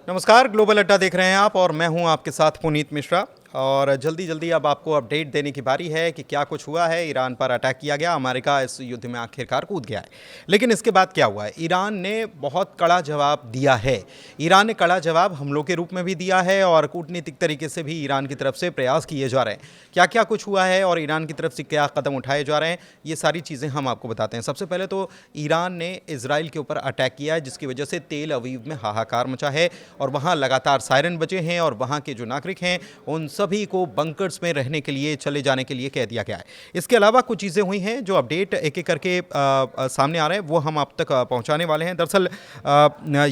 नमस्कार, ग्लोबल अड्डा देख रहे हैं आप और मैं हूं आपके साथ पुनीत मिश्रा। और जल्दी अब आपको अपडेट देने की बारी है कि क्या कुछ हुआ है। ईरान पर अटैक किया गया, अमेरिका इस युद्ध में आखिरकार कूद गया है। लेकिन इसके बाद क्या हुआ है? ईरान ने बहुत कड़ा जवाब दिया है। ईरान ने कड़ा जवाब हमलों के रूप में भी दिया है और कूटनीतिक तरीके से भी ईरान की तरफ से प्रयास किए जा रहे हैं। क्या क्या कुछ हुआ है और ईरान की तरफ से क्या कदम उठाए जा रहे हैं, ये सारी चीज़ें हम आपको बताते हैं। सबसे पहले तो ईरान ने इजराइल के ऊपर अटैक किया है, जिसकी वजह से तेल अवीव में हाहाकार मचा है और वहाँ लगातार सायरन बजे हैं और वहाँ के जो नागरिक हैं उन सभी को बंकर्स में रहने के लिए, चले जाने के लिए कह दिया गया है। इसके अलावा कुछ चीज़ें हुई हैं जो अपडेट एक एक करके सामने आ रहे हैं, वो हम आप तक पहुंचाने वाले हैं। दरअसल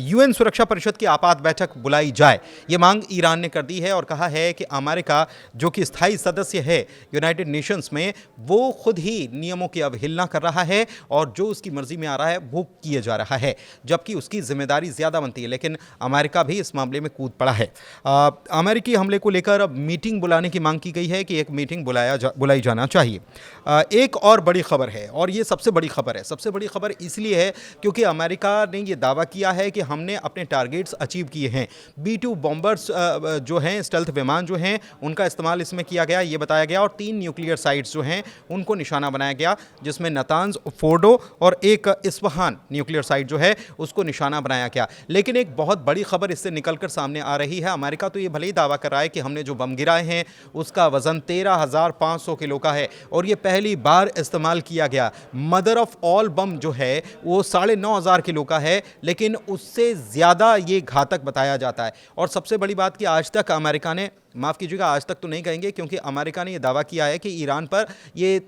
यूएन सुरक्षा परिषद की आपात बैठक बुलाई जाए, ये मांग ईरान ने कर दी है और कहा है कि अमेरिका, जो कि स्थायी सदस्य है यूनाइटेड नेशंस में, वो खुद ही नियमों की अवहेलना कर रहा है और जो उसकी मर्जी में आ रहा है वो किए जा रहा है, जबकि उसकी जिम्मेदारी ज़्यादा बनती है। लेकिन अमेरिका भी इस मामले में कूद पड़ा है। अमेरिकी हमले को लेकर अब मीटिंग बुलाने की मांग की गई है कि एक मीटिंग बुलाई जाना चाहिए। एक और बड़ी खबर है और ये सबसे बड़ी खबर है। सबसे बड़ी खबर इसलिए है क्योंकि अमेरिका ने ये दावा किया है कि हमने अपने टारगेट्स अचीव किए हैं। B-2 बॉम्बर्स जो हैं, स्टेल्थ विमान जो हैं, उनका इस्तेमाल इसमें किया गया, ये बताया गया। और 3 न्यूक्लियर साइट्स जो हैं उनको निशाना बनाया गया, जिसमें नतांज, फोर्डो और एक इस्फहान न्यूक्लियर साइट जो है उसको निशाना बनाया गया। लेकिन एक बहुत बड़ी खबर इससे निकलकर सामने आ रही है। अमेरिका तो ये भले ही दावा कर रहा है कि हमने जो बम गिराए हैं उसका वजन 13,500 किलो का है और ये पहली बार इस्तेमाल किया गया। मदर ऑफ ऑल बम जो है वो 9,500 किलो का है, लेकिन उससे ज़्यादा ये घातक बताया जाता है। और सबसे बड़ी बात कि आज तक अमेरिका ने, माफ़ कीजिएगा, आज तक तो नहीं कहेंगे क्योंकि अमेरिका ने यह दावा किया है कि ईरान पर ये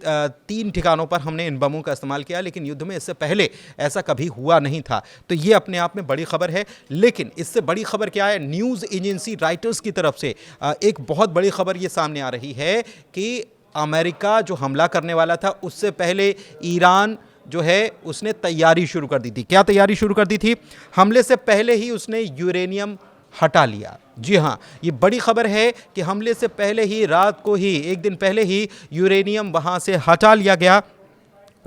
3 ठिकानों पर हमने इन बमों का इस्तेमाल किया, लेकिन युद्ध में इससे पहले ऐसा कभी हुआ नहीं था। तो ये अपने आप में बड़ी खबर है। लेकिन इससे बड़ी खबर क्या है? न्यूज़ एजेंसी राइटर्स की तरफ से एक बहुत बड़ी खबर ये सामने आ रही है कि अमेरिका जो हमला करने वाला था उससे पहले ईरान जो है उसने तैयारी शुरू कर दी थी। क्या तैयारी शुरू कर दी थी? हमले से पहले ही उसने यूरेनियम हटा लिया। जी हाँ, ये बड़ी खबर है कि हमले से पहले ही, रात को ही, एक दिन पहले ही यूरेनियम वहाँ से हटा लिया गया।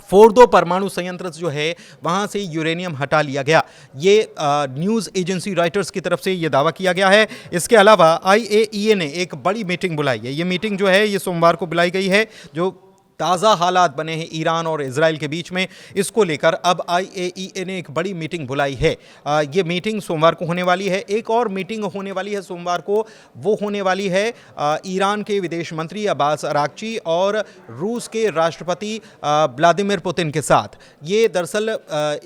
फोर्दो परमाणु संयंत्र जो है वहाँ से यूरेनियम हटा लिया गया। ये न्यूज़ एजेंसी राइटर्स की तरफ से ये दावा किया गया है। इसके अलावा IAEA ने एक बड़ी मीटिंग बुलाई है। ये मीटिंग जो है ये सोमवार को बुलाई गई है। जो ताज़ा हालात बने हैं ईरान और इजराइल के बीच में, इसको लेकर अब IAEA ने एक बड़ी मीटिंग बुलाई है। ये मीटिंग सोमवार को होने वाली है। एक और मीटिंग होने वाली है सोमवार को, वो होने वाली है ईरान के विदेश मंत्री अब्बास अरागची और रूस के राष्ट्रपति व्लादिमीर पुतिन के साथ। ये दरअसल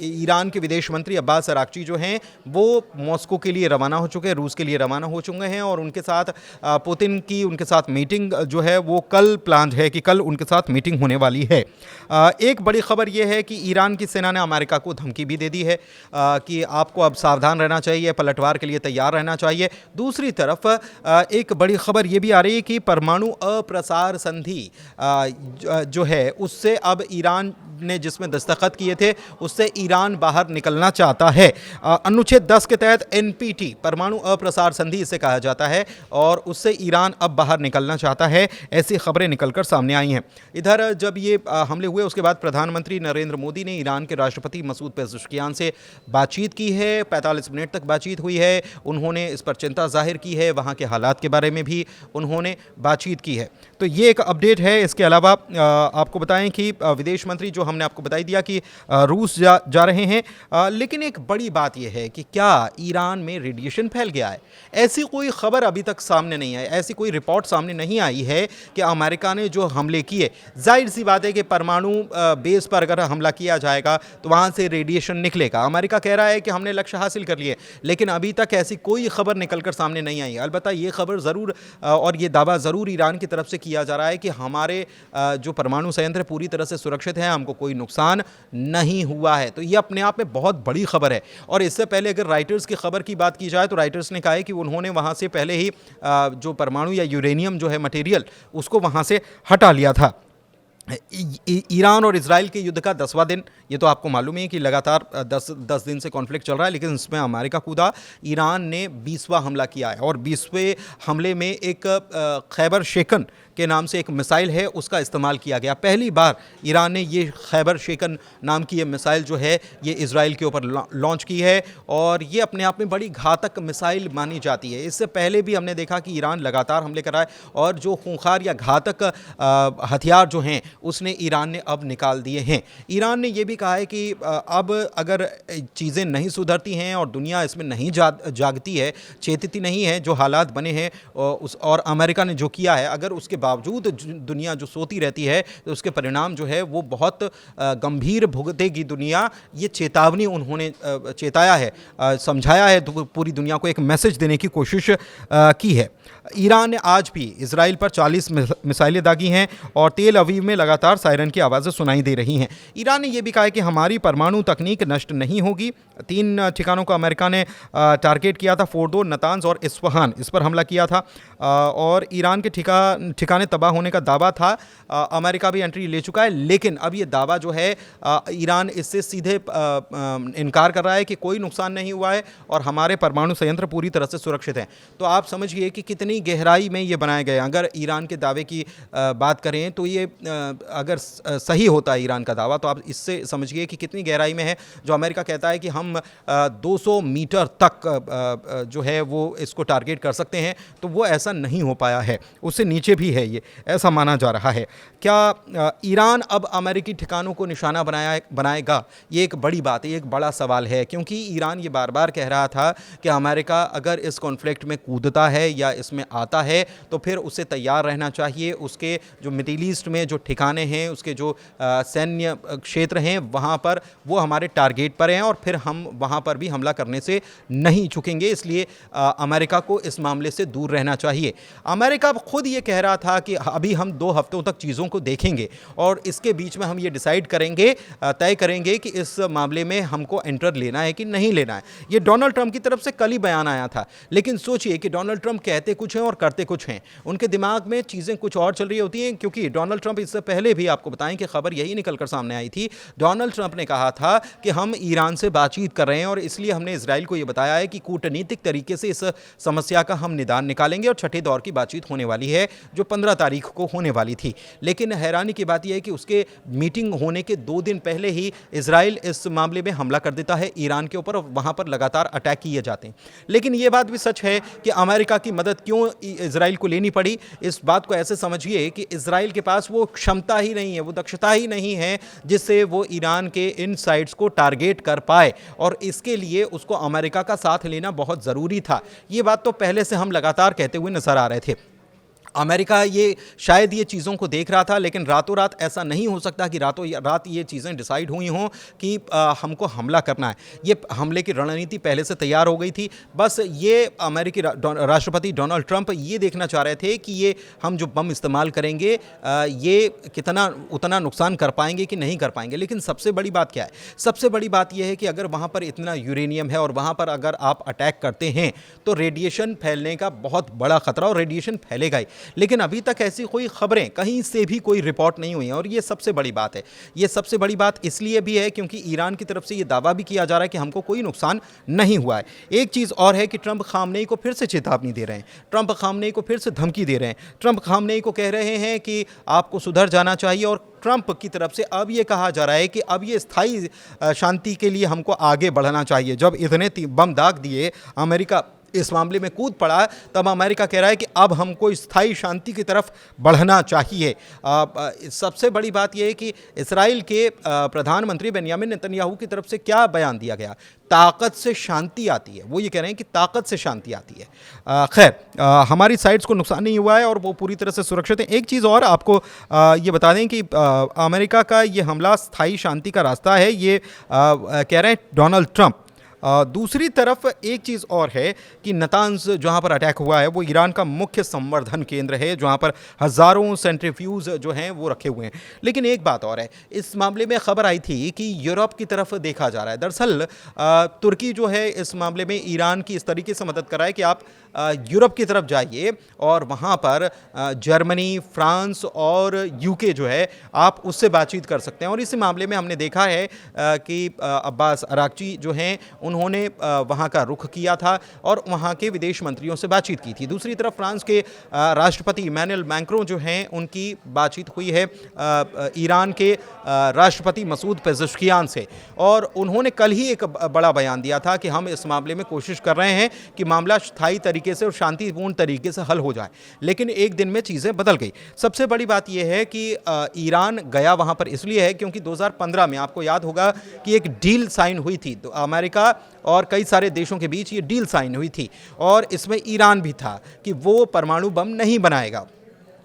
ईरान के विदेश मंत्री अब्बास अरागची जो हैं वो मॉस्को के लिए रवाना हो चुके हैं, रूस के लिए रवाना हो चुके हैं और उनके साथ पुतिन की, उनके साथ मीटिंग जो है वो कल प्लान है कि कल उनके साथ मीटिंग होने वाली है। एक बड़ी खबर यह है कि ईरान की सेना ने अमेरिका को धमकी भी दे दी है कि आपको अब सावधान रहना चाहिए, पलटवार के लिए तैयार रहना चाहिए। दूसरी तरफ एक बड़ी खबर यह भी आ रही है कि परमाणु अप्रसार संधि जो है उससे अब ईरान ने, जिसमें दस्तखत किए थे, उससे ईरान बाहर निकलना चाहता है। अनुच्छेद 10 के तहत NPT, परमाणु अप्रसार संधि इसे कहा जाता है, और उससे ईरान अब बाहर निकलना चाहता है। ऐसी खबरें निकलकर सामने आई हैं। इधर जब ये हमले हुए उसके बाद प्रधानमंत्री नरेंद्र मोदी ने ईरान के राष्ट्रपति मसूद पेज़ेश्कियान से बातचीत की है। 45 मिनट तक बातचीत हुई है। उन्होंने इस पर चिंता जाहिर की है, वहाँ के हालात के बारे में भी उन्होंने बातचीत की है। तो ये एक अपडेट है। इसके अलावा आपको बताएं कि विदेश मंत्री, जो हमने आपको बताई दिया कि रूस जा रहे हैं, लेकिन एक बड़ी बात यह है कि क्या ईरान में रेडिएशन फैल गया है? ऐसी कोई खबर अभी तक सामने नहीं आई, ऐसी कोई रिपोर्ट सामने नहीं आई है कि अमेरिका ने जो हमले किए, जाहिर सी बात है कि परमाणु बेस पर अगर हमला किया जाएगा तो वहाँ से रेडिएशन निकलेगा। अमेरिका कह रहा है कि हमने लक्ष्य हासिल कर लिए, लेकिन अभी तक ऐसी कोई खबर निकलकर सामने नहीं आई। अलबत्ता ये खबर ज़रूर और ये दावा ज़रूर ईरान की तरफ से किया जा रहा है कि हमारे जो परमाणु संयंत्र पूरी तरह से सुरक्षित हैं, हमको कोई नुकसान नहीं हुआ है। तो ये अपने आप में बहुत बड़ी खबर है। और इससे पहले अगर राइटर्स की खबर की बात की जाए तो राइटर्स ने कहा है कि उन्होंने वहाँ से पहले ही जो परमाणु या यूरेनियम जो है मटेरियल, उसको वहाँ से हटा लिया था। ईरान और इजराइल के युद्ध का 10वां दिन, ये तो आपको मालूम है कि लगातार 10 दिन से कॉन्फ्लिक्ट चल रहा है, लेकिन इसमें अमेरिका कूदा। ईरान ने 20वां हमला किया है और 20वें हमले में एक खैबर शेकन के नाम से एक मिसाइल है, उसका इस्तेमाल किया गया। पहली बार ईरान ने ये खैबर शेकन नाम की ये मिसाइल जो है ये इजराइल के ऊपर लॉन्च की है और ये अपने आप में बड़ी घातक मिसाइल मानी जाती है। इससे पहले भी हमने देखा कि ईरान लगातार हमले कर रहा है और जो खूंखार या घातक हथियार जो हैं उसने ईरान ने अब निकाल दिए हैं। ईरान ने यह भी कहा है कि अब अगर चीज़ें नहीं सुधरती हैं और दुनिया इसमें नहीं जागती है, चेतती नहीं है, जो हालात बने हैं और अमेरिका ने जो किया है, अगर उसके बावजूद दुनिया जो सोती रहती है तो उसके परिणाम जो है वो बहुत गंभीर भुगतेगी दुनिया। ये चेतावनी उन्होंने चेताया है, समझाया है, पूरी दुनिया को एक मैसेज देने की कोशिश की है। ईरान ने आज भी इजराइल पर 40 मिसाइलें दागी हैं और तेल अवीव में लगातार सायरन की आवाज़ें सुनाई दे रही हैं। ईरान ने यह भी कहा है कि हमारी परमाणु तकनीक नष्ट नहीं होगी। 3 ठिकानों को अमेरिका ने टारगेट किया था, फोर्डो, नतांज और इस्फहान, इस पर हमला किया था और ईरान के ठिकाने तबाह होने का दावा था। अमेरिका भी एंट्री ले चुका है, लेकिन अब ये दावा जो है ईरान इससे सीधे इनकार कर रहा है कि कोई नुकसान नहीं हुआ है और हमारे परमाणु संयंत्र पूरी तरह से सुरक्षित हैं। तो आप समझिए कि कितनी गहराई में ये बनाए गए। अगर ईरान के दावे की बात करें तो ये अगर सही होता है ईरान का दावा, तो आप इससे समझिए कि कितनी गहराई में है। जो अमेरिका कहता है कि हम 200 मीटर तक जो है वो इसको टारगेट कर सकते हैं, तो वो ऐसा नहीं हो पाया है, उससे नीचे भी है, ये ऐसा माना जा रहा है। क्या ईरान अब अमेरिकी ठिकानों को निशाना बनाएगा? ये एक बड़ी बात है, एक बड़ा सवाल है, क्योंकि ईरान ये बार बार कह रहा था कि अमेरिका अगर इस कॉन्फ्लिक्ट में कूदता है या इसमें आता है तो फिर उसे तैयार रहना चाहिए। उसके जो मिडिल ईस्ट में जो ठिकाने हैं, उसके जो सैन्य क्षेत्र हैं, वहाँ पर वो हमारे टारगेट पर हैं और फिर हम वहाँ पर भी हमला करने से नहीं चूकेंगे। इसलिए अमेरिका को इस मामले से दूर रहना चाहिए। अमेरिका खुद ये कह रहा था कि अभी हम 2 हफ्तों तक चीज़ों को देखेंगे और इसके बीच में हम ये डिसाइड करेंगे, तय करेंगे कि इस मामले में हमको एंटर लेना है कि नहीं लेना है। ये डोनाल्ड ट्रंप की तरफ से कल ही बयान आया था, लेकिन सोचिए कि डोनाल्ड ट्रंप कहते कुछ हैं और करते कुछ हैं। उनके दिमाग में चीज़ें कुछ और चल रही होती हैं, क्योंकि डोनाल्ड ट्रंप, इससे पहले भी आपको बताएं कि खबर यही निकल कर सामने आई थी। डोनाल्ड ट्रंप ने कहा था कि हम ईरान से बातचीत कर रहे हैं और इसलिए हमने इजराइल को यह बताया है कि कूटनीतिक तरीके से इस समस्या का हम निदान निकालेंगे और छठे दौर की बातचीत होने वाली है, जो 15 तारीख को होने वाली थी। लेकिन हैरानी की बात यह है कि उसके मीटिंग होने के 2 दिन पहले ही इजराइल इस मामले में हमला कर देता है ईरान के ऊपर और वहां पर लगातार अटैक किए जाते हैं। लेकिन यह बात भी सच है कि अमेरिका की मदद क्यों इजराइल को लेनी पड़ी। इस बात को ऐसे समझिए कि इजराइल के पास वो क्षमता ही नहीं है, वो दक्षता ही नहीं है जिससे वो ईरान के इन साइट्स को टारगेट कर पाए, और इसके लिए उसको अमेरिका का साथ लेना बहुत ज़रूरी था। ये बात तो पहले से हम लगातार कहते हुए नजर आ रहे थे। अमेरिका ये शायद ये चीज़ों को देख रहा था, लेकिन रातों रात ऐसा नहीं हो सकता कि रातों रात ये चीज़ें डिसाइड हुई हों कि हमको हमला करना है। ये हमले की रणनीति पहले से तैयार हो गई थी। बस ये अमेरिकी राष्ट्रपति डोनाल्ड ट्रंप ये देखना चाह रहे थे कि ये हम जो बम इस्तेमाल करेंगे ये कितना उतना नुकसान कर पाएंगे कि नहीं कर पाएंगे। लेकिन सबसे बड़ी बात क्या है? सबसे बड़ी बात यह है कि अगर वहाँ पर इतना यूरेनियम है और वहाँ पर अगर आप अटैक करते हैं तो रेडिएशन फैलने का बहुत बड़ा खतरा, और रेडिएशन फैलेगा ही। लेकिन अभी तक ऐसी कोई खबरें कहीं से भी कोई रिपोर्ट नहीं हुई हैं, और ये सबसे बड़ी बात है। ये सबसे बड़ी बात इसलिए भी है क्योंकि ईरान की तरफ से ये दावा भी किया जा रहा है कि हमको कोई नुकसान नहीं हुआ है। एक चीज़ और है कि ट्रंप खामनेई को फिर से चेतावनी दे रहे हैं, ट्रंप खामनेई को फिर से धमकी दे रहे हैं, ट्रंप खामनेई को कह रहे हैं कि आपको सुधर जाना चाहिए। और ट्रंप की तरफ से अब ये कहा जा रहा है कि अब ये स्थायी शांति के लिए हमको आगे बढ़ना चाहिए। जब इतने बम दाग दिए, अमेरिका इस मामले में कूद पड़ा, तब अमेरिका कह रहा है कि अब हमको स्थायी शांति की तरफ बढ़ना चाहिए। सबसे बड़ी बात यह है कि इजराइल के प्रधानमंत्री बेंयामिन नेतन्याहू की तरफ से क्या बयान दिया गया? ताकत से शांति आती है। वो ये कह रहे हैं कि ताकत से शांति आती है। खैर, हमारी साइड्स को नुकसान नहीं हुआ है और वो पूरी तरह से सुरक्षित है। एक चीज़ और आपको ये बता दें कि अमेरिका का ये हमला स्थायी शांति का रास्ता है, ये कह रहे हैं डोनाल्ड ट्रंप। दूसरी तरफ एक चीज़ और है कि नतांज जहाँ पर अटैक हुआ है वो ईरान का मुख्य संवर्धन केंद्र है, जहाँ पर हज़ारों सेंट्रीफ्यूज जो हैं वो रखे हुए हैं। लेकिन एक बात और है, इस मामले में खबर आई थी कि यूरोप की तरफ देखा जा रहा है। दरअसल तुर्की जो है इस मामले में ईरान की इस तरीके से मदद कर रहा है कि आप यूरोप की तरफ जाइए और वहाँ पर जर्मनी, फ्रांस और यूके जो है आप उससे बातचीत कर सकते हैं। और इसी मामले में हमने देखा है कि अब्बास अरागची जो हैं उन्होंने वहाँ का रुख किया था और वहाँ के विदेश मंत्रियों से बातचीत की थी। दूसरी तरफ फ्रांस के राष्ट्रपति इमैनुअल मैक्रों जो हैं उनकी बातचीत हुई है ईरान के राष्ट्रपति मसूद पेज़ेश्कियान से, और उन्होंने कल ही एक बड़ा बयान दिया था कि हम इस मामले में कोशिश कर रहे हैं कि मामला स्थायी तरीके से और शांतिपूर्ण तरीके से हल हो जाए। लेकिन एक दिन में चीज़ें बदल गई। सबसे बड़ी बात यह है कि ईरान गया वहाँ पर इसलिए है क्योंकि 2015 में आपको याद होगा कि एक डील साइन हुई थी, तो अमेरिका और कई सारे देशों के बीच ये डील साइन हुई थी और इसमें ईरान भी था कि वो परमाणु बम नहीं बनाएगा।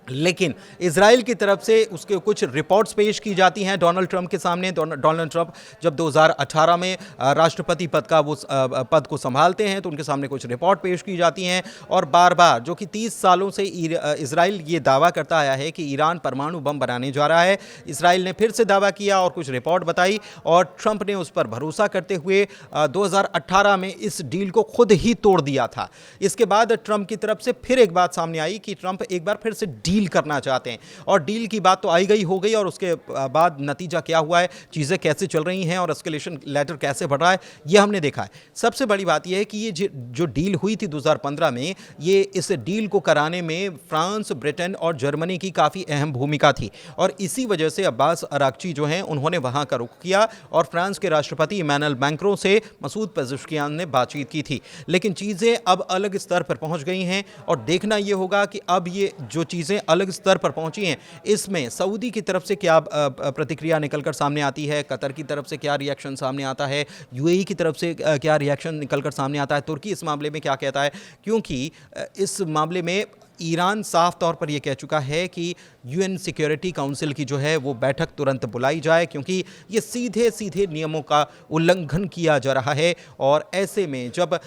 लेकिन इजराइल की तरफ से उसके कुछ रिपोर्ट्स पेश की जाती हैं डोनाल्ड ट्रंप के सामने। डोनाल्ड ट्रंप जब 2018 में राष्ट्रपति पद का वो पद को संभालते हैं तो उनके सामने कुछ रिपोर्ट पेश की जाती हैं और बार बार, जो कि 30 सालों से इजराइल ये दावा करता आया है कि ईरान परमाणु बम बनाने जा रहा है। इजराइल ने फिर से दावा किया और कुछ रिपोर्ट बताई और ट्रंप ने उस पर भरोसा करते हुए 2018 में इस डील को खुद ही तोड़ दिया था। इसके बाद ट्रंप की तरफ से फिर एक बात सामने आई कि ट्रंप एक बार फिर से डील करना चाहते हैं और डील की बात तो आई गई हो गई, और उसके बाद नतीजा क्या हुआ है, चीज़ें कैसे चल रही हैं और एस्केलेशन लेटर कैसे बढ़ रहा है, ये हमने देखा है। सबसे बड़ी बात यह है कि ये जो डील हुई थी 2015 में, ये इस डील को कराने में फ्रांस, ब्रिटेन और जर्मनी की काफ़ी अहम भूमिका थी और इसी वजह से अब्बास अरागची जो हैं उन्होंने वहाँ का रुख किया और फ्रांस के राष्ट्रपति इमैनुअल मैक्रों से मसूद पेज़ेश्कियान ने बातचीत की थी। लेकिन चीज़ें अब अलग स्तर पर पहुँच गई हैं और देखना ये होगा कि अब ये जो चीज़ें अलग स्तर पर पहुंची हैं, इसमें सऊदी की तरफ से क्या प्रतिक्रिया निकलकर सामने आती है, कतर की तरफ से क्या रिएक्शन सामने आता है, यूएई की तरफ से क्या रिएक्शन निकलकर सामने आता है, तुर्की इस मामले में क्या कहता है, क्योंकि इस मामले में ईरान साफ तौर पर यह कह चुका है कि यूएन सिक्योरिटी काउंसिल की जो है वो बैठक तुरंत बुलाई जाए, क्योंकि ये सीधे सीधे नियमों का उल्लंघन किया जा रहा है। और ऐसे में जब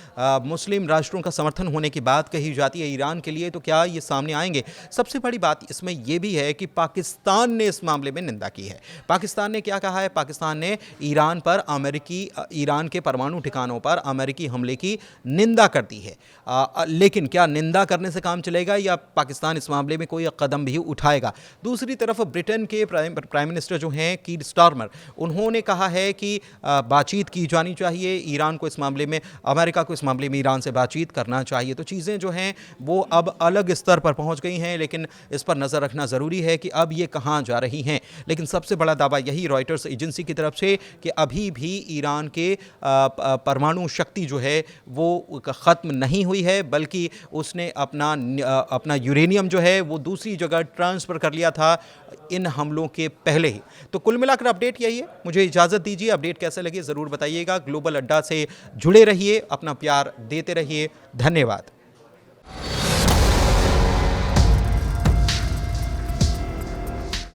मुस्लिम राष्ट्रों का समर्थन होने की बात कही जाती है ईरान के लिए, तो क्या ये सामने आएंगे। सबसे बड़ी बात इसमें यह भी है कि पाकिस्तान ने इस मामले में निंदा की है। पाकिस्तान ने क्या कहा है, पाकिस्तान ने ईरान के परमाणु ठिकानों पर अमेरिकी हमले की निंदा कर दी है। लेकिन क्या निंदा करने से काम चलेगा या पाकिस्तान इस मामले में कोई कदम भी उठाएगा। दूसरी तरफ ब्रिटेन के प्राइम मिनिस्टर जो हैं कीर स्टारमर, उन्होंने कहा है कि बातचीत की जानी चाहिए, ईरान को इस मामले में, अमेरिका को इस मामले में ईरान से बातचीत करना चाहिए। तो चीज़ें जो हैं वो अब अलग स्तर पर पहुंच गई हैं, लेकिन इस पर नज़र रखना ज़रूरी है कि अब ये कहाँ जा रही हैं। लेकिन सबसे बड़ा दावा यही रॉयटर्स एजेंसी की तरफ से कि अभी भी ईरान के परमाणु शक्ति जो है वो ख़त्म नहीं हुई है, बल्कि उसने अपना यूरेनियम जो है वो दूसरी जगह ट्रांसफ़र कर लिया था इन हमलों के पहले ही। तो कुल मिलाकर अपडेट यही है। मुझे इजाज़त दीजिए। अपडेट कैसे लगे ज़रूर बताइएगा। ग्लोबल अड्डा से जुड़े रहिए, अपना प्यार देते रहिए। धन्यवाद।